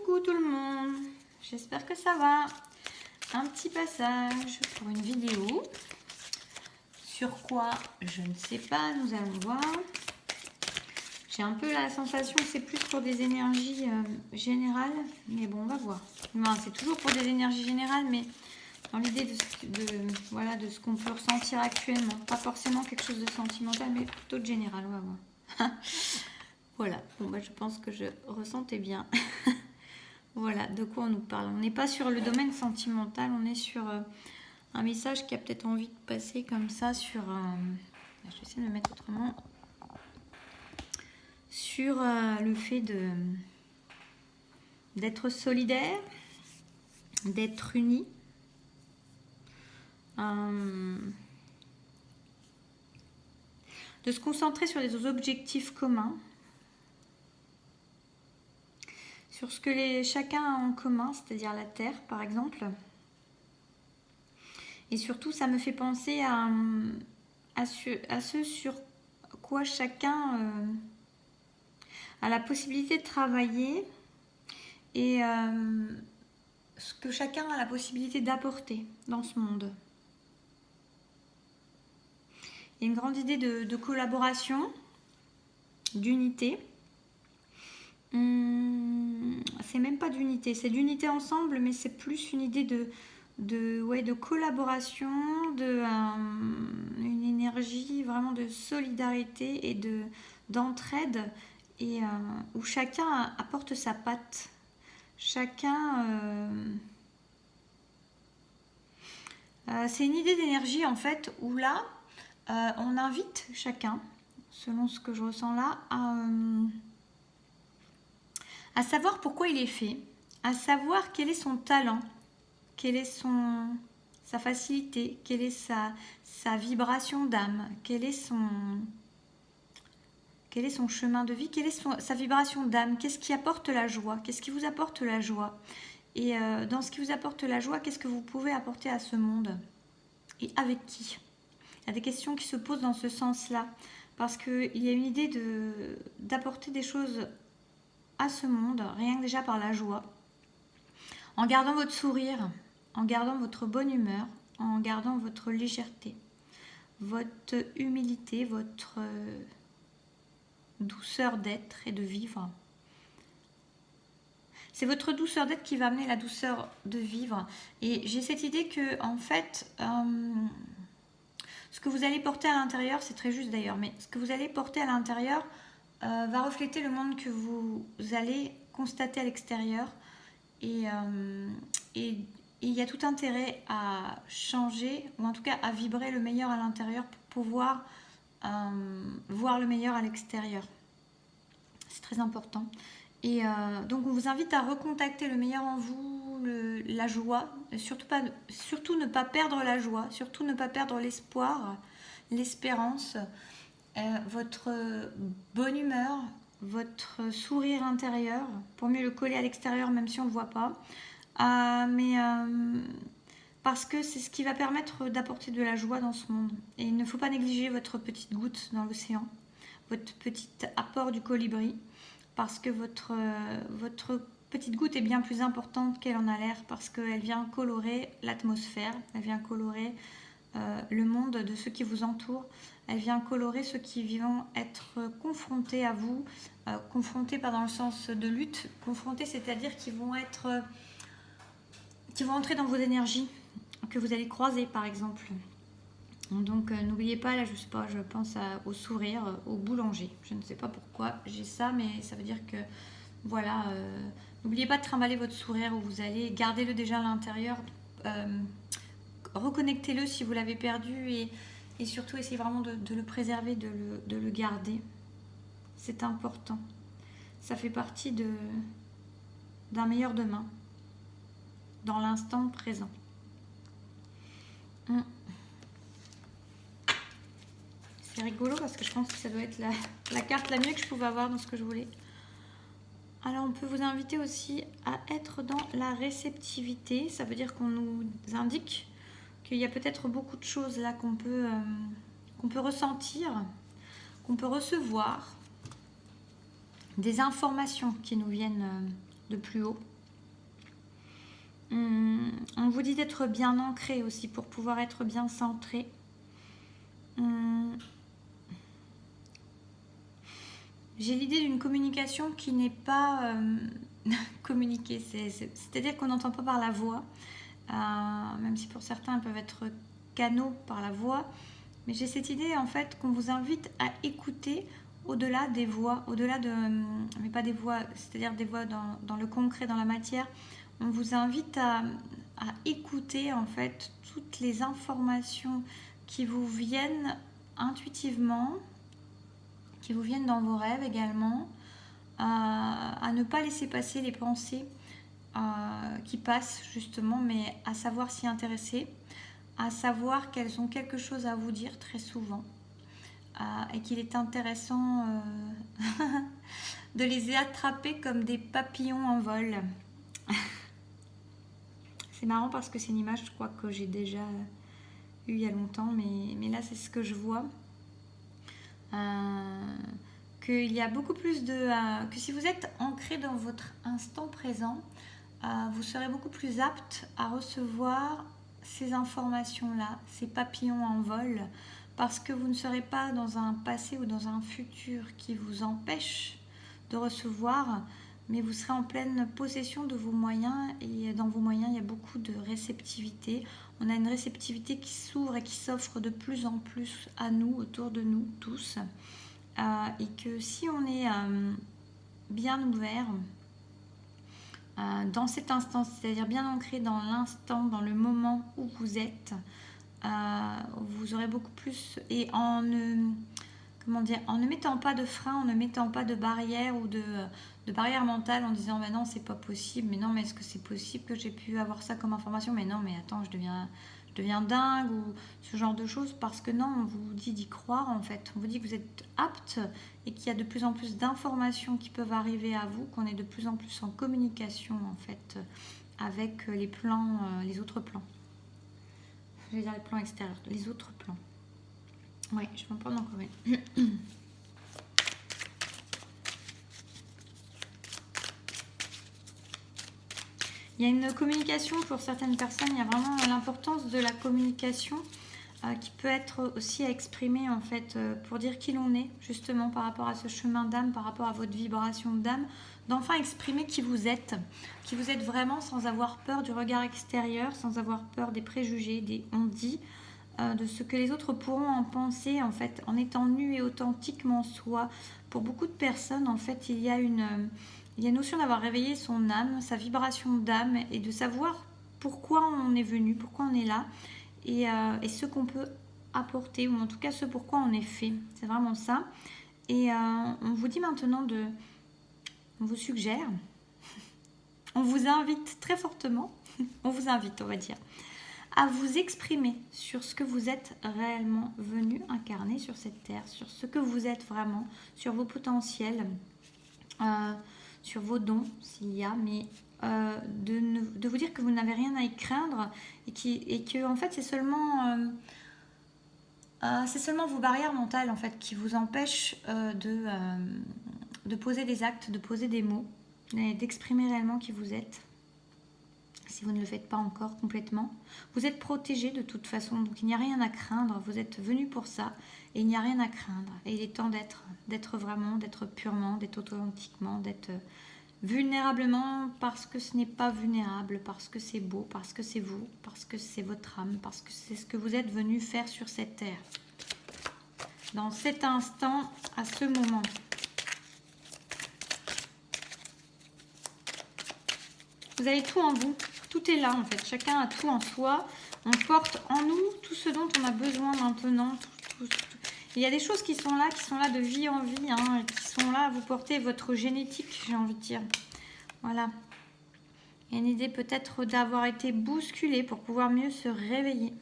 Coucou tout le monde, j'espère que ça va. Un petit passage pour une vidéo. Sur quoi, je ne sais pas, nous allons voir. J'ai un peu la sensation que c'est plus pour des énergies générales, mais bon, on va voir. Non, c'est toujours pour des énergies générales, mais dans l'idée voilà, de ce qu'on peut ressentir actuellement. Pas forcément quelque chose de sentimental, mais plutôt de général, on va voir. Voilà, bon, bah, je pense que je ressentais bien. Voilà, de quoi on nous parle. On n'est pas sur le domaine sentimental, on est sur un message qui a peut-être envie de passer comme ça sur... je vais essayer de le mettre autrement. Sur le fait d'être solidaire, d'être unis. De se concentrer sur des objectifs communs. Sur ce que chacun a en commun, c'est-à-dire la Terre par exemple. Et surtout, ça me fait penser à ce sur quoi chacun a la possibilité de travailler et ce que chacun a la possibilité d'apporter dans ce monde. Il y a une grande idée de collaboration, d'unité. C'est même pas d'unité, c'est d'unité ensemble, mais c'est plus une idée de collaboration, une énergie vraiment de solidarité et d'entraide, et où chacun apporte sa patte. Chacun... c'est une idée d'énergie en fait, où là, on invite chacun, selon ce que je ressens là, à savoir pourquoi il est fait, à savoir quel est son talent, quelle est sa facilité, quelle est sa vibration d'âme, quel est son chemin de vie, quelle est sa vibration d'âme, qu'est-ce qui apporte la joie, qu'est-ce qui vous apporte la joie. Et dans ce qui vous apporte la joie, qu'est-ce que vous pouvez apporter à ce monde et avec qui? Il y a des questions qui se posent dans ce sens-là, parce qu'il y a une idée d'apporter des choses à ce monde, rien que déjà par la joie, en gardant votre sourire, en gardant votre bonne humeur, en gardant votre légèreté, votre humilité, votre douceur d'être et de vivre. C'est votre douceur d'être qui va amener la douceur de vivre. Et j'ai cette idée que, en fait, ce que vous allez porter à l'intérieur, c'est très juste d'ailleurs, mais ce que vous allez porter à l'intérieur va refléter le monde que vous allez constater à l'extérieur. Et il y a tout intérêt à changer, ou en tout cas à vibrer le meilleur à l'intérieur pour pouvoir voir le meilleur à l'extérieur. C'est très important. Et donc on vous invite à recontacter le meilleur en vous, la joie, surtout ne pas perdre la joie, surtout ne pas perdre l'espoir, l'espérance, votre bonne humeur, votre sourire intérieur, pour mieux le coller à l'extérieur même si on ne le voit pas. Parce que c'est ce qui va permettre d'apporter de la joie dans ce monde. Et il ne faut pas négliger votre petite goutte dans l'océan, votre petit apport du colibri, parce que votre petite goutte est bien plus importante qu'elle en a l'air, parce qu'elle vient colorer l'atmosphère, elle vient colorer le monde de ceux qui vous entourent, elle vient colorer ceux qui vont être confrontés à vous, confrontés pas dans le sens de lutte, confrontés c'est-à-dire qu'ils vont entrer dans vos énergies, que vous allez croiser par exemple. Donc n'oubliez pas, là je pense au sourire, au boulanger. Je ne sais pas pourquoi j'ai ça, mais ça veut dire que voilà, n'oubliez pas de trimballer votre sourire où vous allez, gardez-le déjà à l'intérieur, reconnectez-le si vous l'avez perdu et surtout essayez vraiment de le préserver, de le garder. C'est important. Ça fait partie d'un meilleur demain, dans l'instant présent. C'est rigolo parce que je pense que ça doit être la carte la mieux que je pouvais avoir dans ce que je voulais. Alors on peut vous inviter aussi à être dans la réceptivité. Ça veut dire qu'on nous indique qu'il y a peut-être beaucoup de choses là qu'on peut ressentir, qu'on peut recevoir, des informations qui nous viennent de plus haut, On vous dit d'être bien ancré aussi pour pouvoir être bien centré. J'ai l'idée d'une communication qui n'est pas communiquée. C'est-à-dire qu'on n'entend pas par la voix, même si pour certains, elles peuvent être canaux par la voix. Mais j'ai cette idée en fait qu'on vous invite à écouter au-delà des voix, au-delà de, mais pas des voix, c'est-à-dire des voix dans le concret, dans la matière. On vous invite à écouter en fait toutes les informations qui vous viennent intuitivement, qui vous viennent dans vos rêves également, à ne pas laisser passer les pensées qui passent justement, mais à savoir s'y intéresser, à savoir qu'elles ont quelque chose à vous dire très souvent et qu'il est intéressant de les attraper comme des papillons en vol. C'est marrant parce que c'est une image, je crois que j'ai déjà eue il y a longtemps, mais là c'est ce que je vois. Qu'il y a beaucoup plus de... que si vous êtes ancré dans votre instant présent, vous serez beaucoup plus apte à recevoir ces informations-là, ces papillons en vol, parce que vous ne serez pas dans un passé ou dans un futur qui vous empêche de recevoir, mais vous serez en pleine possession de vos moyens, et dans vos moyens, il y a beaucoup de réceptivité. On a une réceptivité qui s'ouvre et qui s'offre de plus en plus à nous, autour de nous tous, et que si on est bien ouvert, dans cet instant, c'est-à-dire bien ancré dans l'instant, dans le moment où vous êtes, vous aurez beaucoup plus, et en ne mettant pas de frein, en ne mettant pas de barrière ou de barrière mentale en disant mais non c'est pas possible, mais non mais est-ce que c'est possible que j'ai pu avoir ça comme information, mais non mais attends je deviens dingue, ou ce genre de choses, parce que non, on vous dit d'y croire en fait, on vous dit que vous êtes apte et qu'il y a de plus en plus d'informations qui peuvent arriver à vous, qu'on est de plus en plus en communication en fait avec les plans, les autres plans. Je vais dire les plans extérieurs, les autres plans. Oui, je m'en prends encore une. Il y a une communication pour certaines personnes, il y a vraiment l'importance de la communication qui peut être aussi à exprimer en fait pour dire qui l'on est, justement par rapport à ce chemin d'âme, par rapport à votre vibration d'âme, d'enfin exprimer qui vous êtes vraiment, sans avoir peur du regard extérieur, sans avoir peur des préjugés, des on-dit, de ce que les autres pourront en penser en fait, en étant nu et authentiquement soi. Pour beaucoup de personnes en fait, il y a une notion d'avoir réveillé son âme, sa vibration d'âme, et de savoir pourquoi on est venu, pourquoi on est là, et ce qu'on peut apporter, ou en tout cas ce pourquoi on est fait. C'est vraiment ça. Et on vous dit maintenant on vous suggère, on vous invite très fortement, on va dire, à vous exprimer sur ce que vous êtes réellement venu incarner sur cette terre, sur ce que vous êtes vraiment, sur vos potentiels, sur vos dons s'il y a, mais de vous dire que vous n'avez rien à y craindre, et que en fait c'est seulement vos barrières mentales en fait qui vous empêchent de poser des actes, de poser des mots, et d'exprimer réellement qui vous êtes. Si vous ne le faites pas encore complètement, vous êtes protégé de toute façon, donc il n'y a rien à craindre. Vous êtes venu pour ça et il n'y a rien à craindre. Et il est temps d'être vraiment, d'être purement, d'être authentiquement, d'être vulnérablement, parce que ce n'est pas vulnérable, parce que c'est beau, parce que c'est vous, parce que c'est votre âme, parce que c'est ce que vous êtes venu faire sur cette terre. Dans cet instant, à ce moment. Vous avez tout en vous, tout est là en fait, chacun a tout en soi, on porte en nous tout ce dont on a besoin maintenant. Il y a des choses qui sont là de vie en vie, hein, qui sont là à vous porter votre génétique, j'ai envie de dire. Voilà. Il y a une idée peut-être d'avoir été bousculé pour pouvoir mieux se réveiller.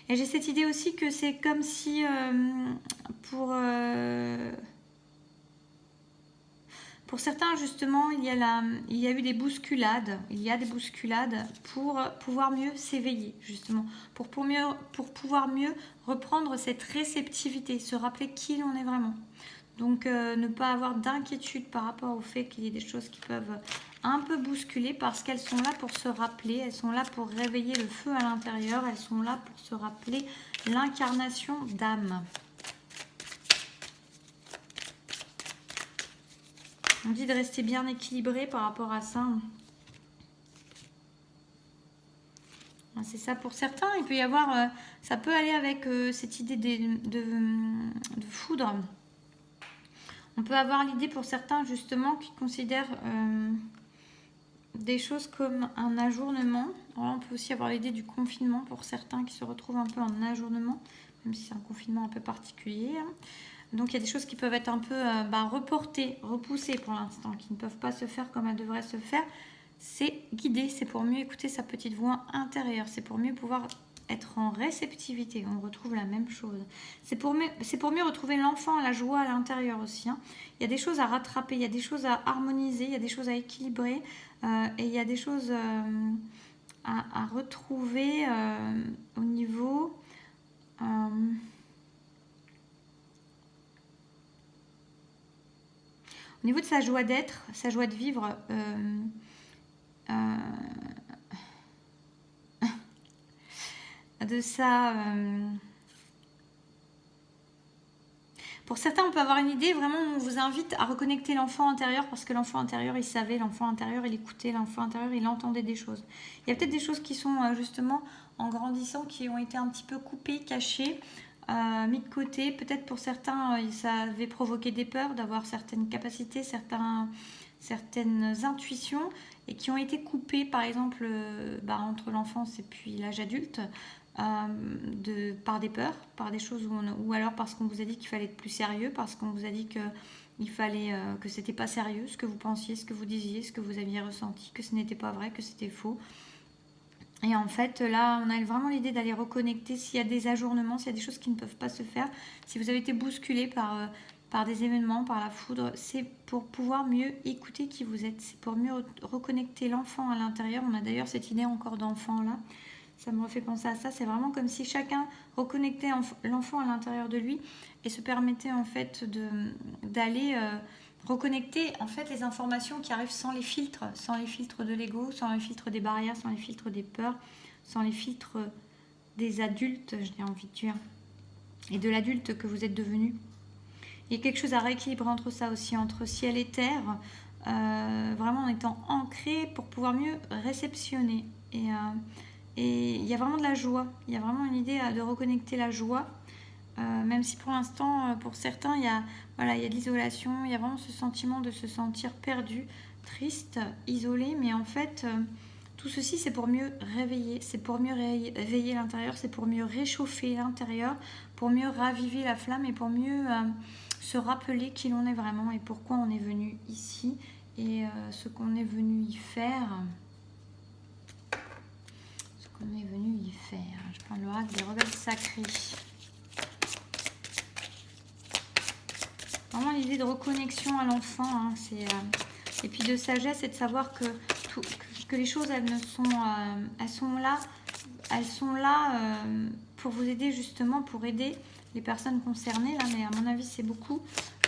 Et j'ai cette idée aussi que c'est comme si pour certains, justement, il y a eu des bousculades. Il y a des bousculades pour pouvoir mieux s'éveiller, justement. Pour pouvoir mieux reprendre cette réceptivité, se rappeler qui l'on est vraiment. Donc ne pas avoir d'inquiétude par rapport au fait qu'il y ait des choses qui peuvent un peu bousculer parce qu'elles sont là pour se rappeler, elles sont là pour réveiller le feu à l'intérieur, elles sont là pour se rappeler l'incarnation d'âme. On dit de rester bien équilibré par rapport à ça. C'est ça pour certains. Il peut y avoir, ça peut aller avec cette idée de foudre. On peut avoir l'idée pour certains justement qui considèrent des choses comme un ajournement. Alors on peut aussi avoir l'idée du confinement pour certains qui se retrouvent un peu en ajournement, même si c'est un confinement un peu particulier. Donc il y a des choses qui peuvent être un peu reportées, repoussées pour l'instant, qui ne peuvent pas se faire comme elles devraient se faire. C'est guider, c'est pour mieux écouter sa petite voix intérieure, c'est pour mieux pouvoir être en réceptivité. On retrouve la même chose. C'est pour mieux retrouver l'enfant, la joie à l'intérieur aussi. Hein. Il y a des choses à rattraper, il y a des choses à harmoniser, il y a des choses à équilibrer et il y a des choses à retrouver au niveau... au niveau de sa joie d'être, sa joie de vivre, de sa... Pour certains, on peut avoir une idée, vraiment, on vous invite à reconnecter l'enfant intérieur parce que l'enfant intérieur, il savait, l'enfant intérieur, il écoutait, l'enfant intérieur, il entendait des choses. Il y a peut-être des choses qui sont justement, en grandissant, qui ont été un petit peu coupées, cachées, mis de côté. Peut-être pour certains, ça avait provoqué des peurs d'avoir certaines capacités, certaines intuitions et qui ont été coupées, par exemple, entre l'enfance et puis l'âge adulte. Par des peurs, par des choses ou alors parce qu'on vous a dit qu'il fallait être plus sérieux, parce qu'on vous a dit qu'il fallait que c'était pas sérieux, ce que vous pensiez, ce que vous disiez, ce que vous aviez ressenti, que ce n'était pas vrai, que c'était faux. Et en fait, là, on a vraiment l'idée d'aller reconnecter s'il y a des ajournements, s'il y a des choses qui ne peuvent pas se faire, si vous avez été bousculé par des événements, par la foudre, c'est pour pouvoir mieux écouter qui vous êtes, c'est pour mieux reconnecter l'enfant à l'intérieur. On a d'ailleurs cette idée encore d'enfant là. Ça me refait penser à ça. C'est vraiment comme si chacun reconnectait l'enfant à l'intérieur de lui et se permettait en fait d'aller reconnecter en fait les informations qui arrivent sans les filtres de l'ego, sans les filtres des barrières, sans les filtres des peurs, sans les filtres des adultes, j'ai envie de dire, et de l'adulte que vous êtes devenu. Il y a quelque chose à rééquilibrer entre ça aussi, entre ciel et terre, vraiment en étant ancré pour pouvoir mieux réceptionner. Et il y a vraiment de la joie, il y a vraiment une idée de reconnecter la joie, même si pour l'instant, pour certains, il y a de l'isolation, il y a vraiment ce sentiment de se sentir perdu, triste, isolé, mais en fait, tout ceci, c'est pour mieux réveiller, c'est pour mieux réveiller l'intérieur, c'est pour mieux réchauffer l'intérieur, pour mieux raviver la flamme et pour mieux se rappeler qui l'on est vraiment et pourquoi on est venu ici et ce qu'on est venu y faire. On est venu y faire. Je prends l'oracle des rebelles sacrés. Vraiment l'idée de reconnexion à l'enfant, hein, et puis de sagesse et de savoir que les choses elles sont là pour vous aider justement, pour aider les personnes concernées là, mais à mon avis c'est beaucoup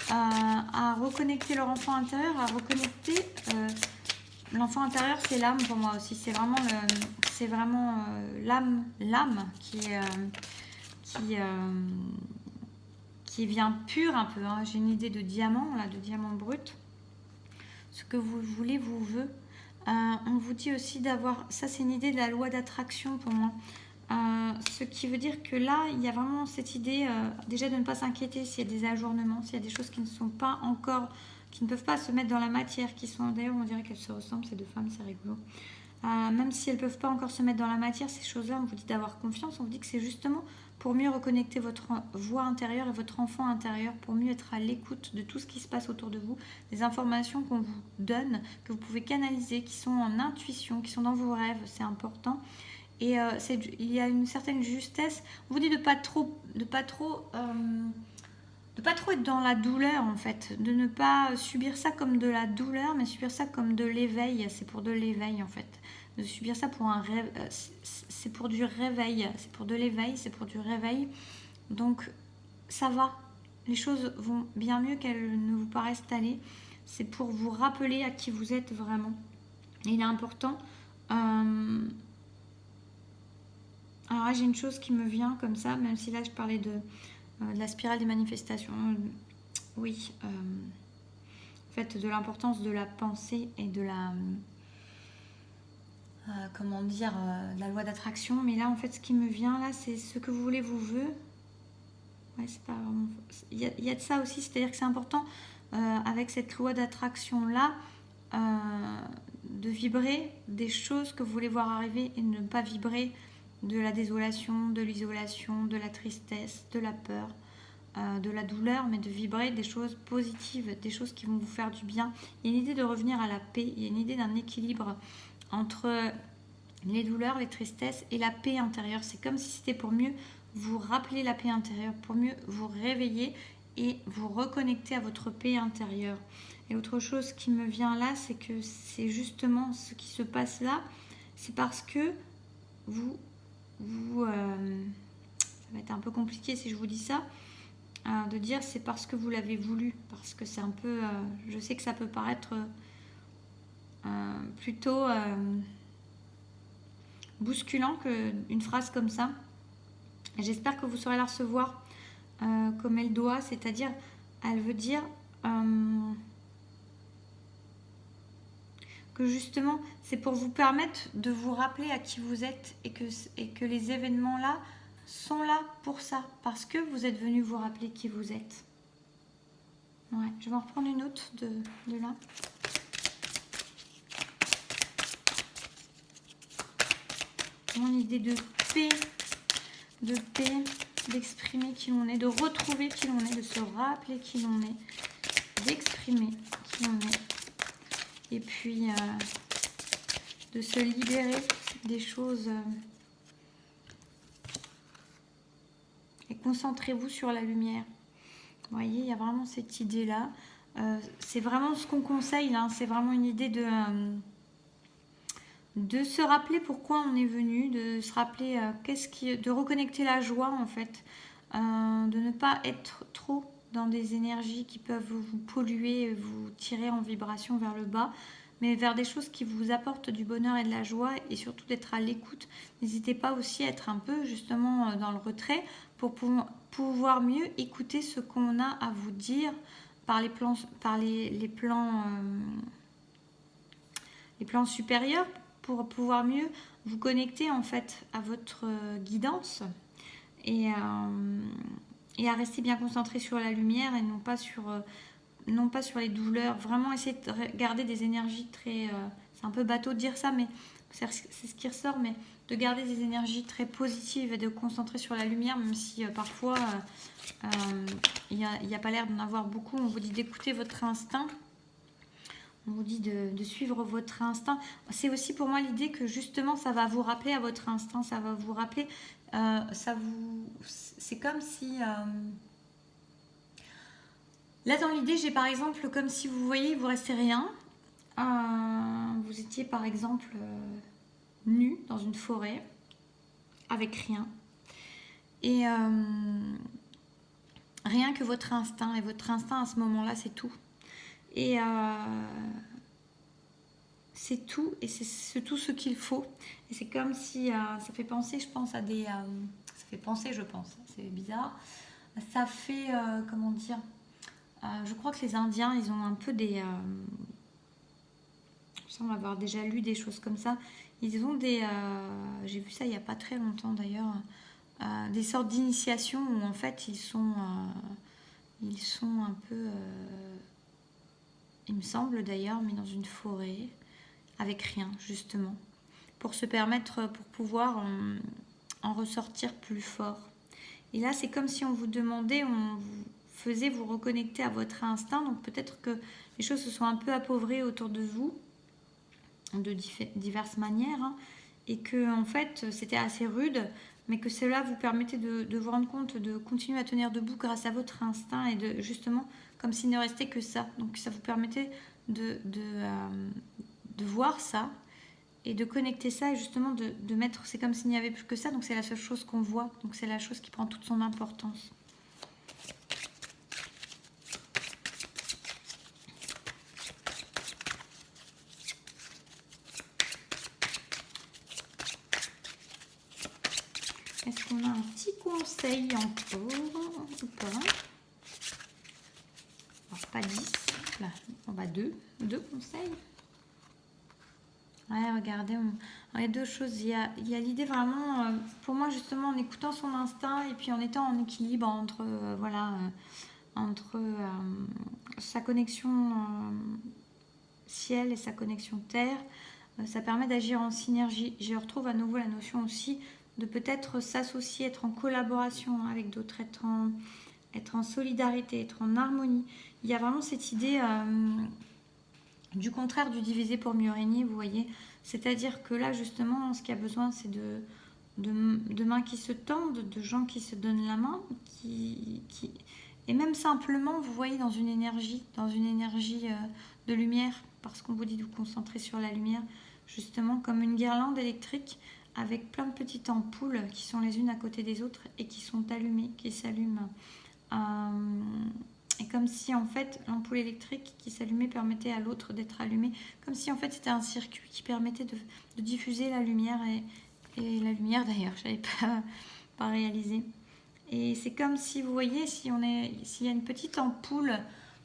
à reconnecter leur enfant intérieur, à reconnecter l'enfant intérieur, c'est l'âme pour moi aussi. C'est vraiment l'âme qui vient pure un peu. Hein. J'ai une idée de diamant, là, de diamant brut. Ce que vous voulez vous veut. On vous dit aussi d'avoir... Ça, c'est une idée de la loi d'attraction pour moi. Ce qui veut dire que là, il y a vraiment cette idée déjà de ne pas s'inquiéter s'il y a des ajournements, s'il y a des choses qui ne sont pas encore... qui ne peuvent pas se mettre dans la matière, qui sont d'ailleurs, on dirait qu'elles se ressemblent, ces deux femmes, c'est rigolo. Même si elles ne peuvent pas encore se mettre dans la matière, ces choses-là, on vous dit d'avoir confiance, on vous dit que c'est justement pour mieux reconnecter votre voix intérieure et votre enfant intérieur, pour mieux être à l'écoute de tout ce qui se passe autour de vous, des informations qu'on vous donne, que vous pouvez canaliser, qui sont en intuition, qui sont dans vos rêves, c'est important. Et il y a une certaine justesse. On vous dit de pas trop être dans la douleur en fait, de ne pas subir ça comme de la douleur, mais subir ça comme de l'éveil. C'est pour de l'éveil en fait. De subir ça pour un rêve, c'est pour du réveil, c'est pour de l'éveil, c'est pour du réveil. Donc ça va. les choses vont bien mieux qu'elles ne vous paraissent aller. C'est pour vous rappeler à qui vous êtes vraiment. Et il est important. Alors là, j'ai une chose qui me vient comme ça, même si là, je parlais de la spirale des manifestations. Oui, en fait, de l'importance de la pensée et de la... comment dire, la loi d'attraction. Mais là, en fait, ce qui me vient, là, c'est ce que vous voulez vous veut. Ouais, c'est pas vraiment... Il y a de ça aussi, c'est-à-dire que c'est important, avec cette loi d'attraction-là, de vibrer des choses que vous voulez voir arriver et ne pas vibrer de la désolation, de l'isolation, de la tristesse, de la peur, de la douleur, mais de vibrer des choses positives, des choses qui vont vous faire du bien. Il y a une idée de revenir à la paix, il y a une idée d'un équilibre entre les douleurs, les tristesses et la paix intérieure. C'est comme si c'était pour mieux vous rappeler la paix intérieure, pour mieux vous réveiller et vous reconnecter à votre paix intérieure. Et autre chose qui me vient là, c'est que c'est justement ce qui se passe là, c'est parce que ça va être un peu compliqué si je vous dis ça, de dire c'est parce que vous l'avez voulu, parce que c'est un peu, je sais que ça peut paraître plutôt bousculant qu'une phrase comme ça. J'espère que vous saurez la recevoir comme elle doit, c'est-à-dire, elle veut dire que justement, c'est pour vous permettre de vous rappeler à qui vous êtes et que les événements là sont là pour ça, parce que vous êtes venu vous rappeler qui vous êtes. Ouais, je vais en reprendre une autre de là. Mon idée de paix, d'exprimer qui l'on est, de retrouver qui l'on est, de se rappeler qui l'on est, d'exprimer qui l'on est, et puis de se libérer des choses. Et concentrez-vous sur la lumière. Vous voyez, il y a vraiment cette idée-là. C'est vraiment ce qu'on conseille, hein. C'est vraiment une idée de se rappeler pourquoi on est venu, de se rappeler de reconnecter la joie en fait, de ne pas être trop dans des énergies qui peuvent vous polluer, vous tirer en vibration vers le bas, mais vers des choses qui vous apportent du bonheur et de la joie, et surtout d'être à l'écoute. N'hésitez pas aussi à être un peu justement dans le retrait pour pouvoir mieux écouter ce qu'on a à vous dire par les plans supérieurs, pour pouvoir mieux vous connecter en fait à votre guidance et à rester bien concentré sur la lumière et non pas sur les douleurs. Vraiment essayer de garder des énergies très... c'est un peu bateau de dire ça, mais c'est ce qui ressort, mais de garder des énergies très positives et de concentrer sur la lumière, même si parfois il n'y a pas l'air d'en avoir beaucoup. On vous dit d'écouter votre instinct. On vous dit de suivre votre instinct. C'est aussi pour moi l'idée que justement ça va vous rappeler à votre instinct, ça va vous rappeler, c'est comme si... Là dans l'idée j'ai par exemple comme si vous voyez il vous restait rien. Vous étiez par exemple nu dans une forêt avec rien. Et rien que votre instinct. Et votre instinct à ce moment-là c'est tout. Et c'est tout, et c'est tout ce qu'il faut. Et c'est comme si ça fait penser, je pense, à des... ça fait penser, je pense, c'est bizarre. Ça fait, comment dire, je crois que les Indiens, ils ont un peu des... il semble avoir déjà lu des choses comme ça. Ils ont des... j'ai vu ça il n'y a pas très longtemps d'ailleurs. Des sortes d'initiations où en fait ils sont un peu... il me semble d'ailleurs, mais dans une forêt, avec rien, justement, pour se permettre, pour pouvoir en ressortir plus fort. Et là, c'est comme si on vous demandait, on vous faisait vous reconnecter à votre instinct, donc peut-être que les choses se sont un peu appauvrées autour de vous, de diverses manières, hein, et que, en fait, c'était assez rude, mais que cela vous permettait de vous rendre compte, de continuer à tenir debout grâce à votre instinct, et de, justement, comme s'il ne restait que ça. Donc ça vous permettait de voir ça et de connecter ça et justement de mettre, c'est comme s'il n'y avait plus que ça, donc c'est la seule chose qu'on voit, donc c'est la chose qui prend toute son importance. conseils encore ou pas? Alors, pas 10, là, on va 2 conseils. Ouais, regardez, il y a deux choses. Il y a l'idée vraiment, pour moi justement, en écoutant son instinct et puis en étant en équilibre entre, entre sa connexion ciel et sa connexion terre, ça permet d'agir en synergie. Je retrouve à nouveau la notion aussi de peut-être s'associer, être en collaboration avec d'autres, être en solidarité, être en harmonie. Il y a vraiment cette idée du contraire du diviser pour mieux régner, vous voyez. C'est-à-dire que là, justement, ce qu'il y a besoin, c'est de mains qui se tendent, de gens qui se donnent la main, et même simplement, vous voyez, dans une énergie de lumière, parce qu'on vous dit de vous concentrer sur la lumière, justement, comme une guirlande électrique avec plein de petites ampoules qui sont les unes à côté des autres et qui sont allumées, qui s'allument. Et comme si en fait l'ampoule électrique qui s'allumait permettait à l'autre d'être allumée, comme si en fait c'était un circuit qui permettait de diffuser la lumière et la lumière d'ailleurs, je n'avais pas réalisé. Et c'est comme si vous voyez, s'il y a une petite ampoule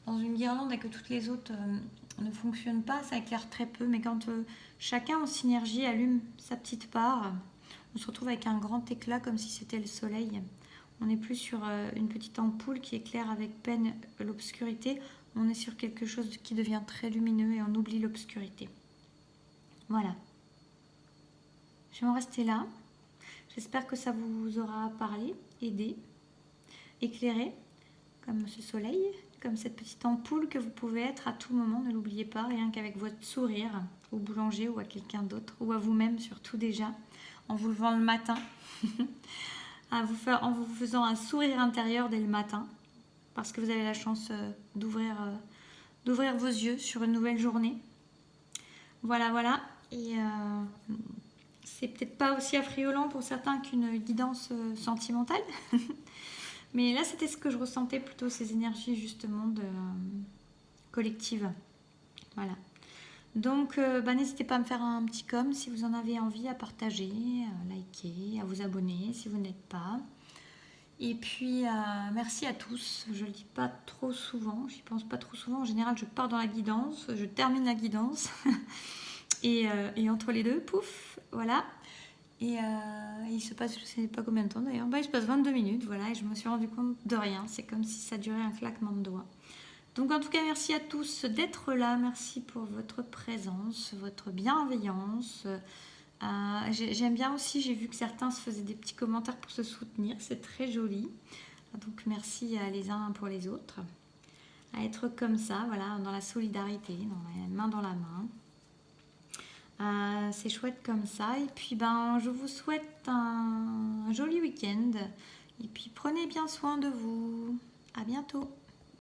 dans une guirlande et que toutes les autres ne fonctionnent pas, ça éclaire très peu, mais quand chacun en synergie allume sa petite part, on se retrouve avec un grand éclat comme si c'était le soleil. On n'est plus sur une petite ampoule qui éclaire avec peine l'obscurité. On est sur quelque chose qui devient très lumineux et on oublie l'obscurité. Voilà. Je vais en rester là. J'espère que ça vous aura parlé, aidé, éclairé, comme ce soleil, comme cette petite ampoule que vous pouvez être à tout moment. Ne l'oubliez pas, rien qu'avec votre sourire au boulanger ou à quelqu'un d'autre, ou à vous-même surtout déjà, en vous levant le matin. En vous faisant un sourire intérieur dès le matin, parce que vous avez la chance d'ouvrir vos yeux sur une nouvelle journée. Voilà. Et c'est peut-être pas aussi affriolant pour certains qu'une guidance sentimentale, mais là c'était ce que je ressentais, plutôt ces énergies justement collectives. Voilà. Donc, n'hésitez pas à me faire un petit com si vous en avez envie, à partager, à liker, à vous abonner si vous n'êtes pas. Et puis, merci à tous. Je ne le dis pas trop souvent, j'y pense pas trop souvent. En général, je pars dans la guidance, je termine la guidance. et entre les deux, pouf, voilà. Et il se passe, je ne sais pas combien de temps d'ailleurs, il se passe 22 minutes, voilà. Et je me suis rendu compte de rien. C'est comme si ça durait un claquement de doigts. Donc en tout cas, merci à tous d'être là. Merci pour votre présence, votre bienveillance. J'aime bien aussi, j'ai vu que certains se faisaient des petits commentaires pour se soutenir. C'est très joli. Donc merci les uns pour les autres. À être comme ça, voilà, dans la solidarité, dans la main dans la main. C'est chouette comme ça. Et puis je vous souhaite un joli week-end. Et puis prenez bien soin de vous. À bientôt.